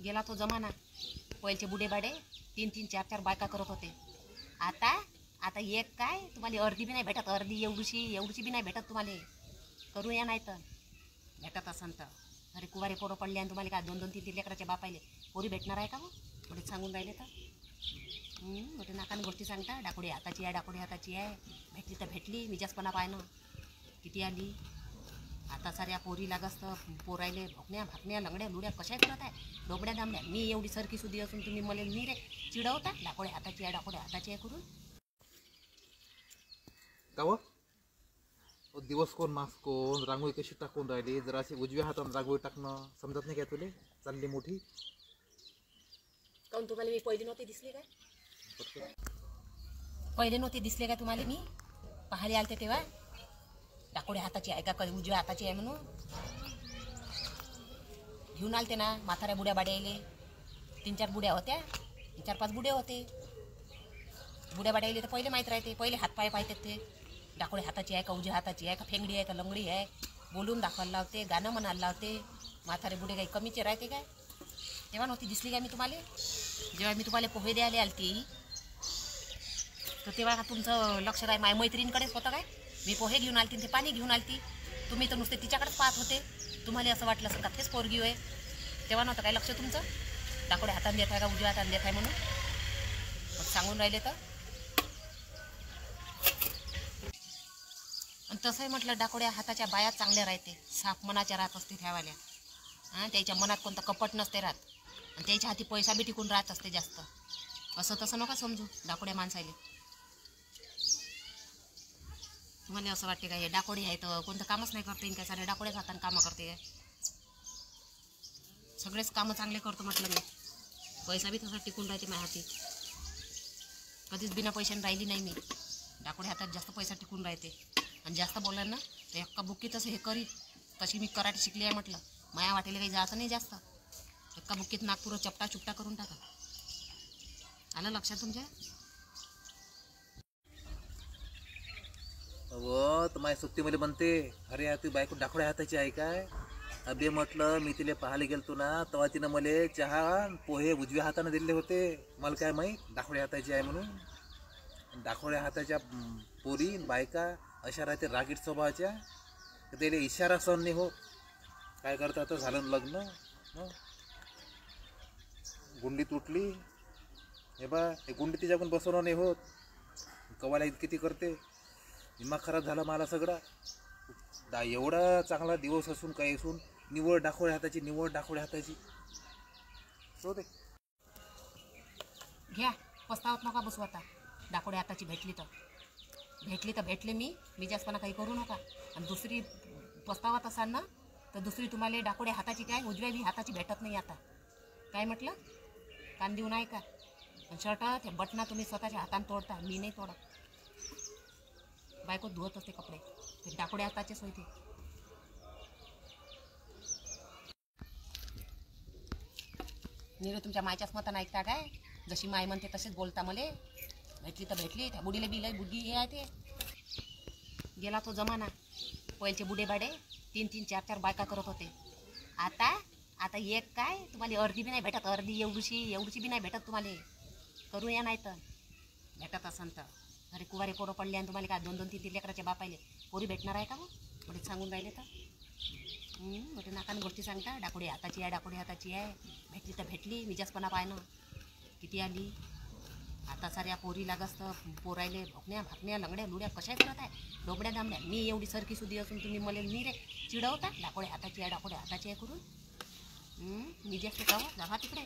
गेला तो जमाना. पहिलेचे बुडे बाडे 3-3, 4-4 बायका करत होते. आता आता एक काय तुम्हाला अर्धी बी नाही भेटत. अर्धी एवढीची बी नाही भेटत तुम्हाला. करू या नाही तर भेटत असन तर. अरे कुवारे पोरं पडले आणि तुम्हाला काय 2-2, 3-3 लेकराचे बापायले पोरी भेटणार आहे का मग? मोठे सांगून राहिले तर मोठे नाकाने गोष्टी सांगता. डाकोडी हाताची आहे, डाकोडी हाताची आहे. भेटली तर भेटली. मिजासपणा पाहिनं किती आली. आता साऱ्या पोरी लागस तर पोरायले भोकण्या भाकण्या लंगड्या लुड्या कशा करत आहे. डोबड्या दामड्या. मी एवढी सरकी सुधी असून तुम्ही मला मी रे चिडवता. डाकोड्या हाताची आहे, डाकोड्या हाताची आहे करून. काव दिवस कोण मास कोण रांगोळी कशी टाकून राहिली. जरा अशी उजव्या हाताने रांगोळी टाकणं समजत नाही काय तुले. चालली मोठी काऊन तुम्हाला मी पहिली नव्हती दिसली काय? पहिले नव्हते दिसले काय तुम्हाला? मी पाहायला आलते तेव्हा डाकोड्या हाताची आहे का कधी उजव्या हाताची आहे म्हणून घेऊन आलते ना. म्हाताऱ्या बुड्या बाड्याले 3-4 बुड्या होत्या. 4-5 बुडे होते. बुड्या बाड्याले तर पहिले माहीत राहते. पहिले हातपाय पाहतात ते. डाकोड्या हाताची आहे का उजव्या हाताची आहे का फेंगडी आहे का लंगडी आहे. बोलून दाखवायला लावते. गाणं म्हणायला लावते. म्हातारे बुडे काही कमीचे राहते काय? तेव्हा नव्हती दिसली काय मी तुम्हाला? जेव्हा मी तुम्हाला पोहे द्यायला आलती तर तेव्हा का तुमचं लक्ष काय माझ्या मैत्रिणीकडेच होतं काय? मी पोहे घेऊन आलती ते पाणी घेऊन आलती. तुम्ही तर नुसते तिच्याकडेच पाहत होते. तुम्हाला असं वाटलं असं का तेच पोरगी होय. तेव्हा नव्हतं काय लक्ष तुमचं? डाकोड्या हाताने देत आहे का उजव्या हाताने देत आहे म्हणून मग सांगून राहिले तर. आणि तसंही म्हटलं डाकोड्या हाताच्या बाया चांगल्या राहते. साफ मनाच्या राहत असते ठेवाल्या. हां त्याच्या मनात कोणतं कपट नसते राहत. आणि त्याच्या हाती पैसा बी टिकून राहत असते जास्त. असं तसं नका समजू डाकोड्या माणसाले. तुम्हाला असं वाटते का हे डाकोडी आहे तर कोणतं कामच नाही करते काय? सारे डाकोड्याच हाताने कामं करते काय? सगळेच कामं चांगले करतो म्हटलं मी. पैसा बी तसा टिकून राहते माझ्या हाती. कधीच बिना पैशाने राहिली नाही मी. डाकोड्या हातात जास्त पैसा टिकून राहते. आणि जास्त बोलणार ना तर एक्का बुक्की तसं हे करीत. तशी मी कराटे शिकली आहे म्हटलं. माया वाटेला काही जायचं नाही जास्त. एक्का बुक्कीत नागपूर चपटा चुपटा करून टाका. आलं लक्षात तुमच्या? अहो तर माझी सुट्टी मला म्हणते अरे यार ती बायको डाकोड्या हाताची आहे काय? अबे म्हटलं मी तिला पाहायला गेलतो ना तेव्हा तिनं मला चहा पोहे उजव्या हाताने दिले होते. मला काय माहीत डाकोड्या हाताची आहे म्हणून. डाकोड्या हाताच्या पोरी बायका अशा राहते रागीट स्वभावाच्या. त्याला इशारा सहन नाही हो. काय करता आता झालं लग्न गुंडी तुटली. हे बा हे गुंडी तिच्याकडून बसवणं नाही होत. कवाला किती करते. दिमाग खराब झाला मला सगळा. एवढा चांगला दिवस असून काही असून निवड डाकोड्या हाताची निवड डाकोड्या हाताची. हो दे घ्या पस्तावत नका बसू आता. डाकोड्या हाताची भेटली तर भेटले मी जास्तपणा काही करू नका. आणि दुसरी पस्तावत असाल ना तर दुसरी तुम्हाला डाकोड्या हाताची काय उजव्या बी हाताची भेटत नाही आता. काय म्हटलं? कान देऊन आहे का? आणि शर्ट ते बटना तुम्ही स्वतःच्या हाताने तोडता. मी नाही तोडत. बायको धुवत असते कपडे. ते डाकोड्या हाताचेच होते. मी तुमच्या मायच्याच मतानं ऐकता काय? जशी माय म्हणते तसेच बोलता. मला भेटली तर भेटली. त्या बुडीला बी लय बुद्धी हे आहे ते. गेला तो जमाना. पहिलेचे बुडे बाडे 3-3, 4-4 बायका करत होते. आता एक काय तुम्हाला अर्धी बी नाही भेटत. अर्धी एवढीची बी नाही भेटत तुम्हाला. करू या नाही तर भेटत असन तर. अरे कुवारे पोरं पडले आणि तुम्हाला काय 2-2, 3-3 लेकराचे बापायले पोरी भेटणार आहे का मग? मोठे सांगून राहिले तर मोठे नाकाने गोष्टी सांगता. डाकोडी हाताची आहे, डाकोडी हाताची आहे. भेटली तर भेटली. मिजासपणा पाहिनं किती आली. आता साऱ्या पोरी लागस तर पोरायले भोकण्या भाकण्या लंगड्या लुड्या कशा करत आहे. डोबड्या दामड्या. मी एवढी सरकी सुधी असून तुम्ही मला मी रे चिडवता. डाकोड्या हाताची आहे, डाकोड्या हाताची आहे करून. मी जास्त जावा तिकडे.